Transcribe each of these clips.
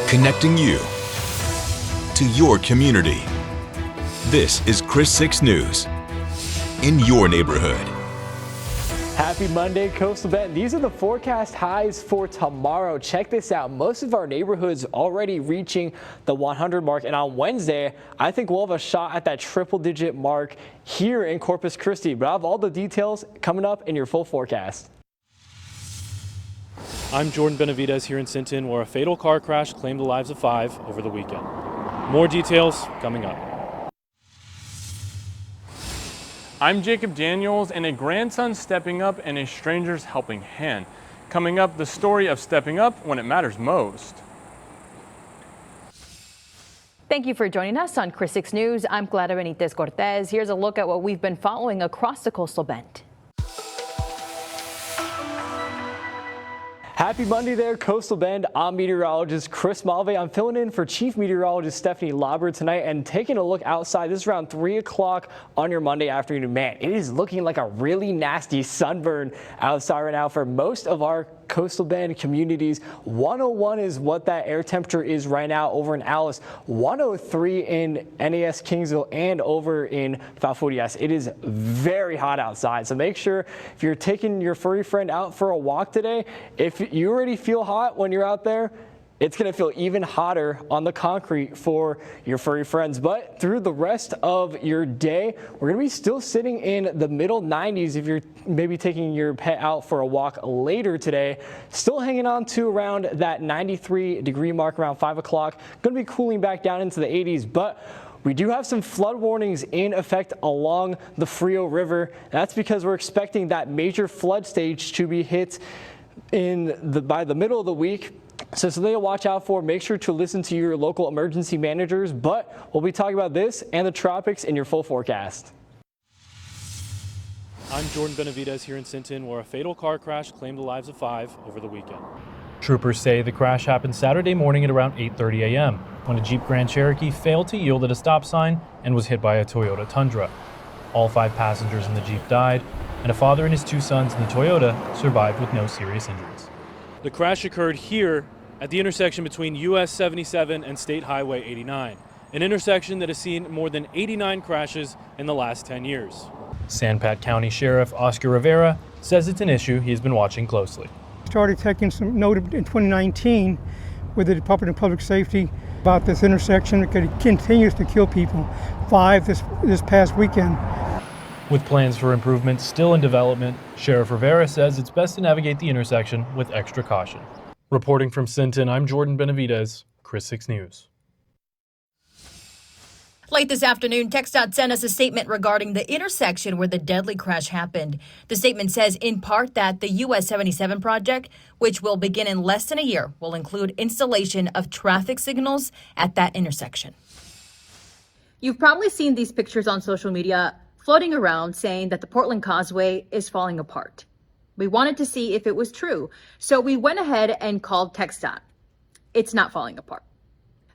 connecting you to your community. This is Chris 6 News in your neighborhood. Happy Monday, Coastal Bend. These are the forecast highs for tomorrow. Check this out. Most of our neighborhoods already reaching the 100 mark. And on Wednesday, I think we'll have a shot at that triple-digit mark here in Corpus Christi. But I have all the details coming up in your full forecast. I'm Jordan Benavidez here in Sinton, where a fatal car crash claimed the lives of 5 over the weekend. More details coming up. I'm Jacob Daniels, and a grandson stepping up and a stranger's helping hand. Coming up, the story of stepping up when it matters most. Thank you for joining us on Chris 6 News. I'm Clara Benitez Cortez. Here's a look at what we've been following across the Coastal Bend. Happy Monday there, Coastal Bend. I'm meteorologist Chris Malve. I'm filling in for Chief Meteorologist Stephanie Lauber tonight and taking a look outside. This is around 3 o'clock on your Monday afternoon. Man, it is looking like a really nasty sunburn outside right now for most of our Coastal Bend communities. 101 is what that air temperature is right now over in Alice. 103 in NAS Kingsville and over in Falfurrias. It is very hot outside, so make sure if you're taking your furry friend out for a walk today, if you already feel hot when you're out there, it's going to feel even hotter on the concrete for your furry friends. But through the rest of your day, we're going to be still sitting in the middle 90s if you're maybe taking your pet out for a walk later today. Still hanging on to around that 93-degree mark around 5 o'clock. Going to be cooling back down into the 80s, but we do have some flood warnings in effect along the Frio River. That's because we're expecting that major flood stage to be hit by the middle of the week. So something to watch out for. Make sure to listen to your local emergency managers, but we'll be talking about this and the tropics in your full forecast. I'm Jordan Benavidez here in Sinton, where a fatal car crash claimed the lives of 5 over the weekend. Troopers say the crash happened Saturday morning at around 8:30 a.m. when a Jeep Grand Cherokee failed to yield at a stop sign and was hit by a Toyota Tundra. All 5 passengers in the Jeep died, and a father and his 2 sons in the Toyota survived with no serious injuries. The crash occurred here at the intersection between US 77 and State Highway 89, an intersection that has seen more than 89 crashes in the last 10 years. San Pat County Sheriff Oscar Rivera says it's an issue he has been watching closely. Started taking some note in 2019 with the Department of Public Safety about this intersection because it continues to kill people. 5 this past weekend. With plans for improvements still in development, Sheriff Rivera says it's best to navigate the intersection with extra caution. Reporting from Sinton, I'm Jordan Benavidez, Chris 6 News. Late this afternoon, TxDOT sent us a statement regarding the intersection where the deadly crash happened. The statement says in part that the US 77 project, which will begin in less than a year, will include installation of traffic signals at that intersection. You've probably seen these pictures on social media floating around saying that the Portland Causeway is falling apart. We wanted to see if it was true, so we went ahead and called TxDOT. It's not falling apart.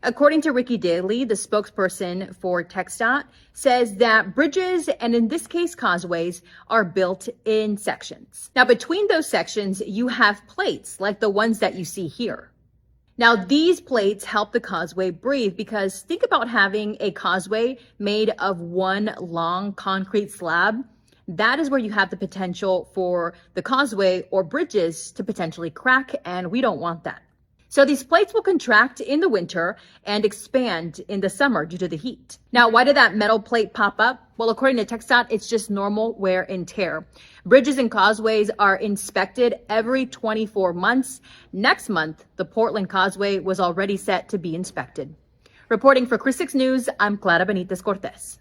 According to Ricky Daly, the spokesperson for TxDOT, says that bridges, and in this case causeways, are built in sections. Now, between those sections, you have plates like the ones that you see here. Now, these plates help the causeway breathe because think about having a causeway made of one long concrete slab. That is where you have the potential for the causeway or bridges to potentially crack, and we don't want that. So these plates will contract in the winter and expand in the summer due to the heat. Now, why did that metal plate pop up? Well, according to TxDOT, it's just normal wear and tear. Bridges and causeways are inspected every 24 months. Next month, the Portland Causeway was already set to be inspected. Reporting for Chris 6 News, I'm Clara Benitez Cortez.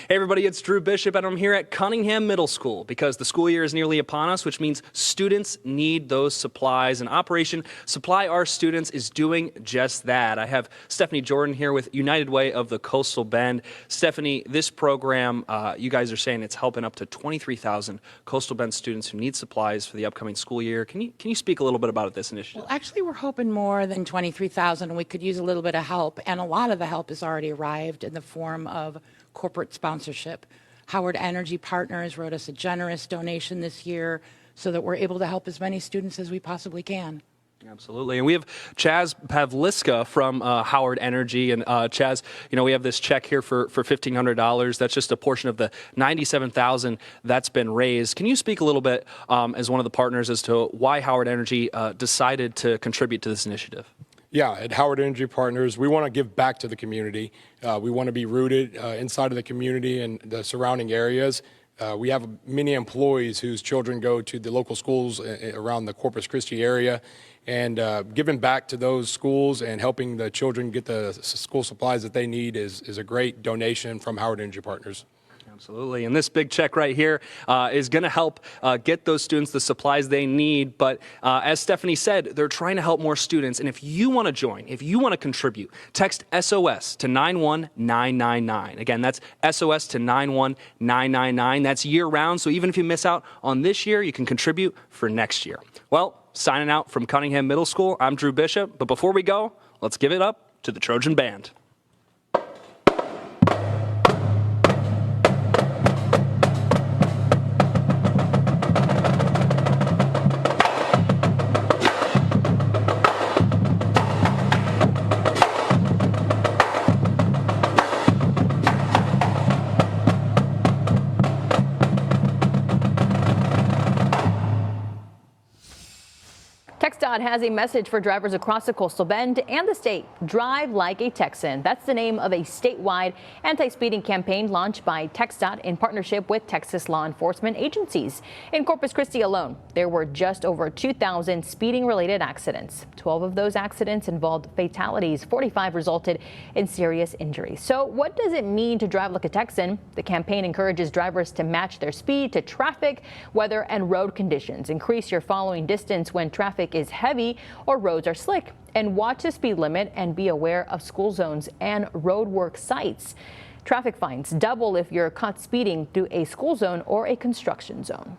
Hey everybody, it's Drew Bishop and I'm here at Cunningham Middle School because the school year is nearly upon us, which means students need those supplies, and Operation Supply Our Students is doing just that. I have Stephanie Jordan here with United Way of the Coastal Bend. Stephanie, this program, you guys are saying it's helping up to 23,000 Coastal Bend students who need supplies for the upcoming school year. Can you speak a little bit about this initiative? Well, actually, we're hoping more than 23,000, and we could use a little bit of help, and a lot of the help has already arrived in the form of corporate sponsorship. Howard Energy Partners wrote us a generous donation this year so that we're able to help as many students as we possibly can. Absolutely. And we have Chaz Pavliska from Howard Energy. And Chaz, we have this check here for $1,500. That's just a portion of the $97,000 that's been raised. Can you speak a little bit as one of the partners as to why Howard Energy decided to contribute to this initiative? Yeah, at Howard Energy Partners, we want to give back to the community. We want to be rooted inside of the community and the surrounding areas. We have many employees whose children go to the local schools around the Corpus Christi area, and giving back to those schools and helping the children get the school supplies that they need is a great donation from Howard Energy Partners. Absolutely. And this big check right here is going to help get those students the supplies they need. But as Stephanie said, they're trying to help more students. And if you want to join, if you want to contribute, text SOS to 91999. Again, that's SOS to 91999. That's year round. So even if you miss out on this year, you can contribute for next year. Well, signing out from Cunningham Middle School, I'm Drew Bishop. But before we go, let's give it up to the Trojan Band. TxDOT has a message for drivers across the Coastal Bend and the state. Drive like a Texan. That's the name of a statewide anti-speeding campaign launched by TxDOT in partnership with Texas law enforcement agencies. In Corpus Christi alone, there were just over 2,000 speeding-related accidents. 12 of those accidents involved fatalities. 45 resulted in serious injuries. So what does it mean to drive like a Texan? The campaign encourages drivers to match their speed to traffic, weather, and road conditions. Increase your following distance when traffic is heavy or roads are slick, and watch the speed limit and be aware of school zones and road work sites. Traffic fines double if you're caught speeding through a school zone or a construction zone.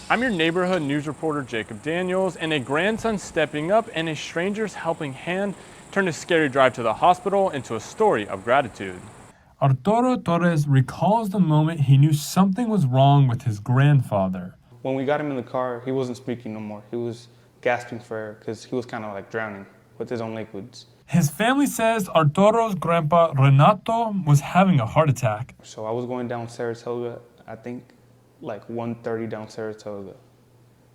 I'm your neighborhood news reporter, Jacob Daniels, and a grandson stepping up and a stranger's helping hand turned a scary drive to the hospital into a story of gratitude. Arturo Torres recalls the moment he knew something was wrong with his grandfather. When we got him in the car, he wasn't speaking no more. He was gasping for air because he was kind of like drowning with his own liquids. His family says Arturo's grandpa Renato was having a heart attack. So I was going down Saratoga, I think like 1:30 down Saratoga.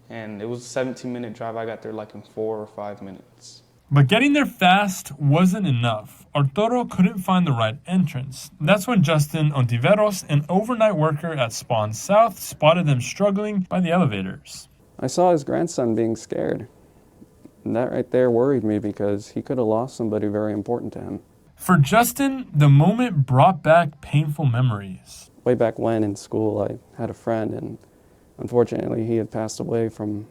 And it was a 17-minute drive. I got there like in 4 or 5 minutes. But getting there fast wasn't enough. Arturo couldn't find the right entrance. That's when Justin Ontiveros, an overnight worker at Spawn South, spotted them struggling by the elevators. I saw his grandson being scared. And that right there worried me because he could have lost somebody very important to him. For Justin, the moment brought back painful memories. Way back when in school, I had a friend, and unfortunately he had passed away from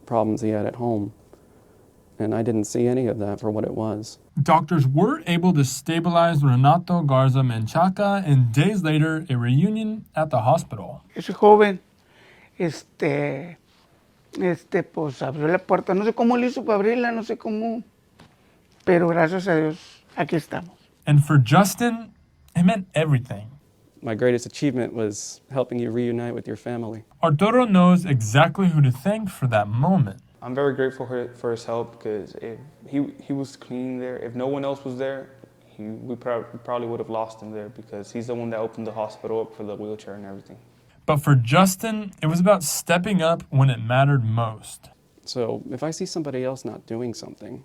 problems he had at home. And I didn't see any of that for what it was. Doctors were able to stabilize Renato Garza Menchaca, and days later, a reunion at the hospital. Ese joven, pues abrió la puerta. No sé cómo le hizo para abrirla, no sé cómo. Pero gracias a Dios, aquí estamos. And for Justin, it meant everything. My greatest achievement was helping you reunite with your family. Arturo knows exactly who to thank for that moment. I'm very grateful for his help because if he was cleaning there, if no one else was there, we probably would have lost him there because he's the one that opened the hospital up for the wheelchair and everything. But for Justin, it was about stepping up when it mattered most. So if I see somebody else not doing something,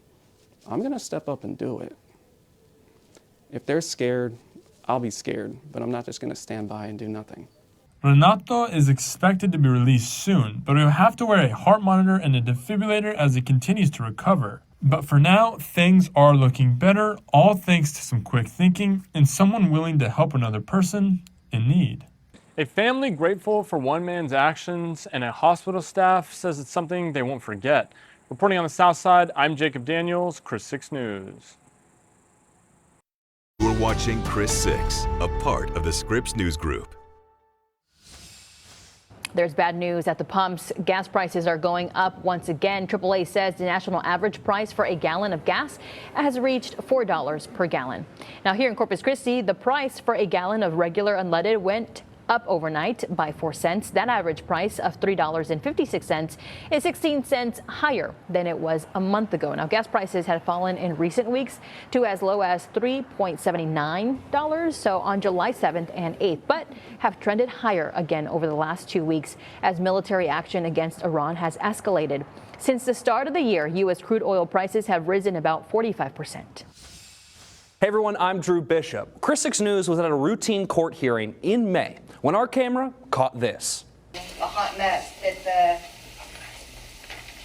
I'm going to step up and do it. If they're scared, I'll be scared, but I'm not just going to stand by and do nothing. Renato is expected to be released soon, but he'll have to wear a heart monitor and a defibrillator as he continues to recover. But for now, things are looking better, all thanks to some quick thinking and someone willing to help another person in need. A family grateful for one man's actions and a hospital staff says it's something they won't forget. Reporting on the South Side, I'm Jacob Daniels, Chris 6 News. We're watching Chris 6, a part of the Scripps News Group. There's bad news at the pumps. Gas prices are going up once again. AAA says the national average price for a gallon of gas has reached $4 per gallon. Now here in Corpus Christi, the price for a gallon of regular unleaded went up overnight by 4 cents. That average price of $3.56 is 16 cents higher than it was a month ago. Now, gas prices had fallen in recent weeks to as low as $3.79, so on July 7th and 8th, but have trended higher again over the last 2 weeks as military action against Iran has escalated. Since the start of the year, U.S. crude oil prices have risen about 45%. Hey everyone, I'm Drew Bishop. Chris 6 News was at a routine court hearing in May when our camera caught this. A hot mess that the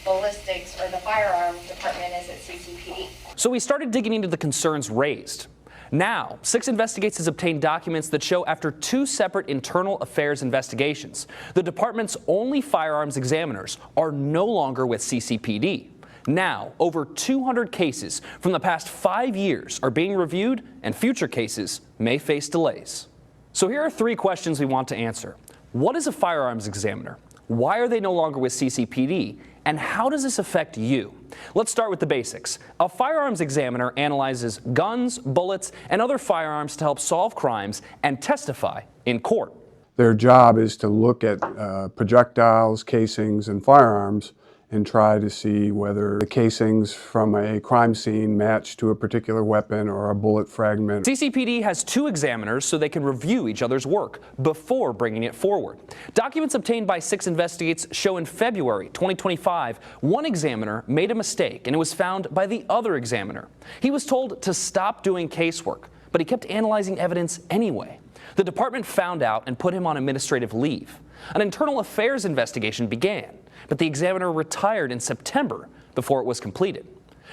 ballistics or the firearms department is at CCPD. So we started digging into the concerns raised. Now, 6 Investigates has obtained documents that show after 2 separate internal affairs investigations, the department's only firearms examiners are no longer with CCPD. Now, over 200 cases from the past 5 years are being reviewed, and future cases may face delays. So here are 3 questions we want to answer. What is a firearms examiner? Why are they no longer with CCPD? And how does this affect you? Let's start with the basics. A firearms examiner analyzes guns, bullets, and other firearms to help solve crimes and testify in court. Their job is to look at projectiles, casings, and firearms and try to see whether the casings from a crime scene match to a particular weapon or a bullet fragment. CCPD has 2 examiners so they can review each other's work before bringing it forward. Documents obtained by 6 Investigates show in February 2025, one examiner made a mistake and it was found by the other examiner. He was told to stop doing casework, but he kept analyzing evidence anyway. The department found out and put him on administrative leave. An internal affairs investigation began, but the examiner retired in September before it was completed.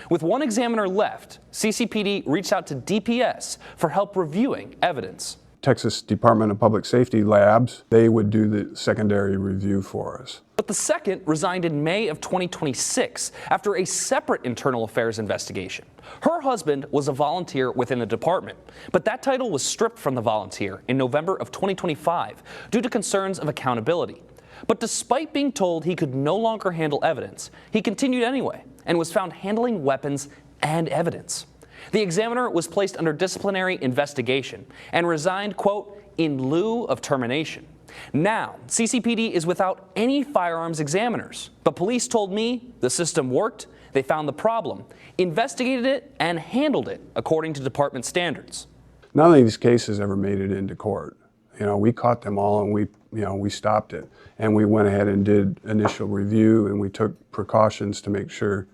With one examiner left, CCPD reached out to DPS for help reviewing evidence. Texas Department of Public Safety labs, they would do the secondary review for us. But the second resigned in May of 2026 after a separate internal affairs investigation. Her husband was a volunteer within the department, but that title was stripped from the volunteer in November of 2025 due to concerns of accountability. But despite being told he could no longer handle evidence, he continued anyway and was found handling weapons and evidence. The examiner was placed under disciplinary investigation and resigned, quote, in lieu of termination. Now, CCPD is without any firearms examiners, but police told me the system worked, they found the problem, investigated it, and handled it according to department standards. None of these cases ever made it into court. You know, we caught them all and we stopped it. And we went ahead and did initial review and we took precautions to make sure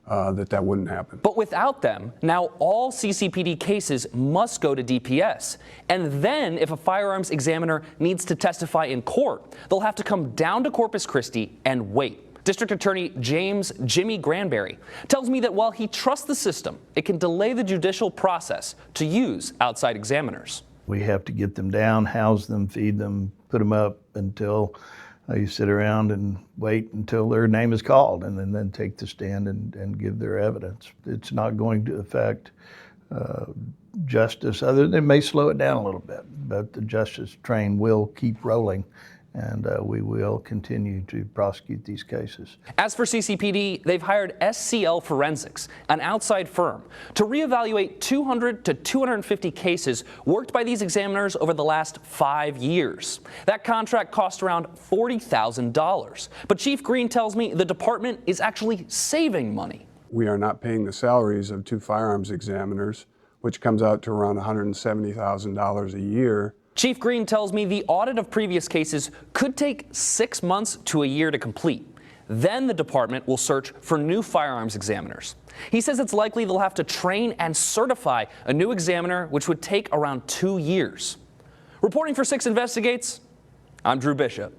that wouldn't happen. But without them, now all CCPD cases must go to DPS. And then if a firearms examiner needs to testify in court, they'll have to come down to Corpus Christi and wait. District Attorney James Jimmy Granberry tells me that while he trusts the system, it can delay the judicial process to use outside examiners. We have to get them down, house them, feed them, put them up until you sit around and wait until their name is called and then take the stand and give their evidence. It's not going to affect justice, other than it may slow it down a little bit, but the justice train will keep rolling and we will continue to prosecute these cases. As for CCPD, they've hired SCL Forensics, an outside firm, to reevaluate 200 to 250 cases worked by these examiners over the last 5 years. That contract cost around $40,000. But Chief Green tells me the department is actually saving money. We are not paying the salaries of 2 firearms examiners, which comes out to around $170,000 a year. Chief Green tells me the audit of previous cases could take 6 months to a year to complete. Then the department will search for new firearms examiners. He says it's likely they'll have to train and certify a new examiner, which would take around 2 years. Reporting for 6 Investigates, I'm Drew Bishop.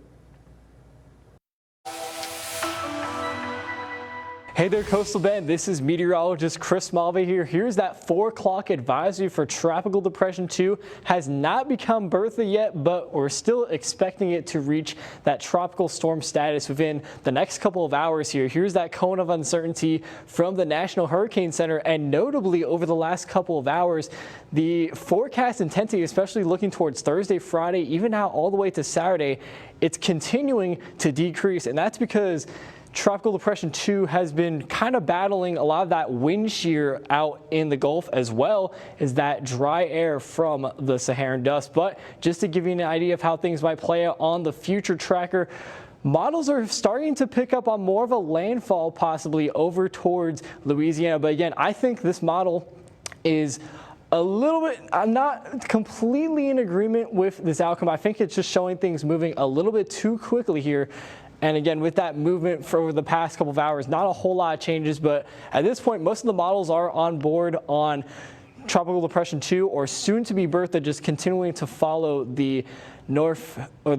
Hey there, Coastal Bend. This is meteorologist Chris Malve here. Here's that 4 o'clock advisory for Tropical Depression 2. Has not become Bertha yet, but we're still expecting it to reach that tropical storm status within the next couple of hours here. Here's that cone of uncertainty from the National Hurricane Center, and notably over the last couple of hours, the forecast intensity, especially looking towards Thursday, Friday, even now all the way to Saturday, it's continuing to decrease, and that's because Tropical Depression 2 has been kind of battling a lot of that wind shear out in the Gulf, as well as that dry air from the Saharan dust. But just to give you an idea of how things might play out on the future tracker, models are starting to pick up on more of a landfall possibly over towards Louisiana. But again, I think this model is a little bit, I'm not completely in agreement with this outcome. I think it's just showing things moving a little bit too quickly here. And again, with that movement for over the past couple of hours, not a whole lot of changes, but at this point, most of the models are on board on Tropical Depression 2 or soon to be Bertha, just continuing to follow the north, or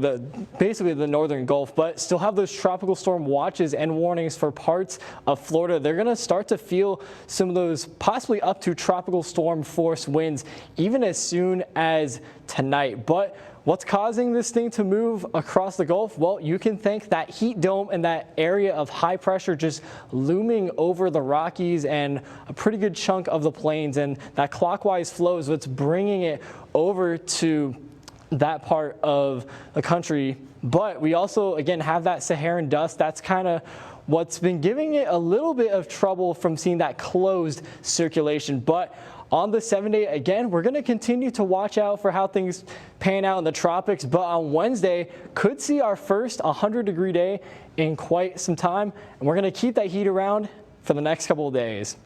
basically the northern Gulf, but still have those tropical storm watches and warnings for parts of Florida. They're going to start to feel some of those possibly up to tropical storm force winds even as soon as tonight. But what's causing this thing to move across the Gulf? Well, you can thank that heat dome and that area of high pressure just looming over the Rockies and a pretty good chunk of the plains, and that clockwise flow is what's bringing it over to that part of the country. But we also, again, have that Saharan dust. That's kind of what's been giving it a little bit of trouble from seeing that closed circulation. But on the 7-day, again, we're going to continue to watch out for how things pan out in the tropics. But on Wednesday, could see our first 100-degree day in quite some time. And we're going to keep that heat around for the next couple of days.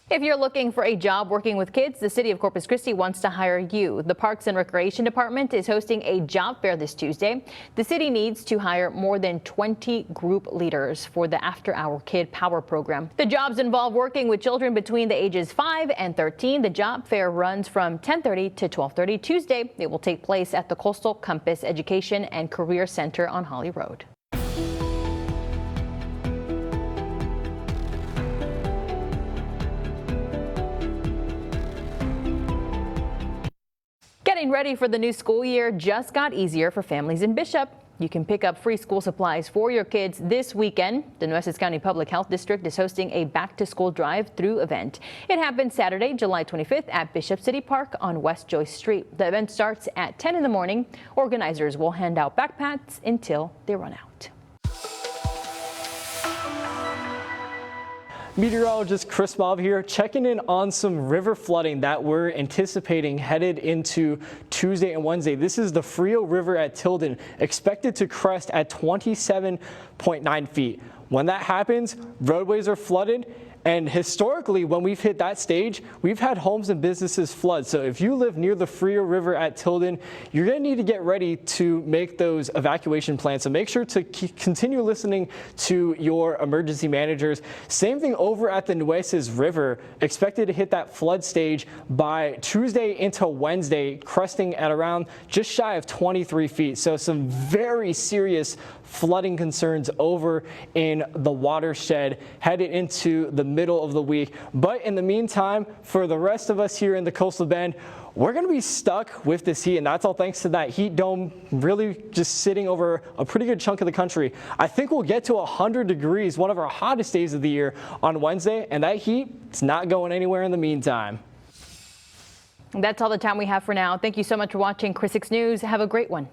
If you're looking for a job working with kids, the city of Corpus Christi wants to hire you. The Parks and Recreation Department is hosting a job fair this Tuesday. The city needs to hire more than 20 group leaders for the After Hour Kid Power program. The jobs involve working with children between the ages 5 and 13. The job fair runs from 10:30 to 12:30 Tuesday. It will take place at the Coastal Compass Education and Career Center on Holly Road. Getting ready for the new school year just got easier for families in Bishop. You can pick up free school supplies for your kids this weekend. The Nueces County Public Health District is hosting a back-to-school drive-through event. It happens Saturday, July 25th at Bishop City Park on West Joyce Street. The event starts at 10 in the morning. Organizers will hand out backpacks until they run out. Meteorologist Chris Malve here, checking in on some river flooding that we're anticipating headed into Tuesday and Wednesday. This is the Frio River at Tilden, expected to crest at 27.9 feet. When that happens, roadways are flooded. And historically, when we've hit that stage, we've had homes and businesses flood. So if you live near the Frio River at Tilden, you're going to need to get ready to make those evacuation plans. So make sure to continue listening to your emergency managers. Same thing over at the Nueces River, expected to hit that flood stage by Tuesday into Wednesday, cresting at around just shy of 23 feet. So some very serious flooding concerns over in the watershed headed into the middle of the week. But in the meantime, for the rest of us here in the Coastal Bend, we're going to be stuck with this heat, and that's all thanks to that heat dome really just sitting over a pretty good chunk of the country. I think we'll get to 100 degrees, one of our hottest days of the year on Wednesday, and that heat, it's not going anywhere in the meantime. That's all the time we have for now. Thank you so much for watching Chris 6 News. Have a great one.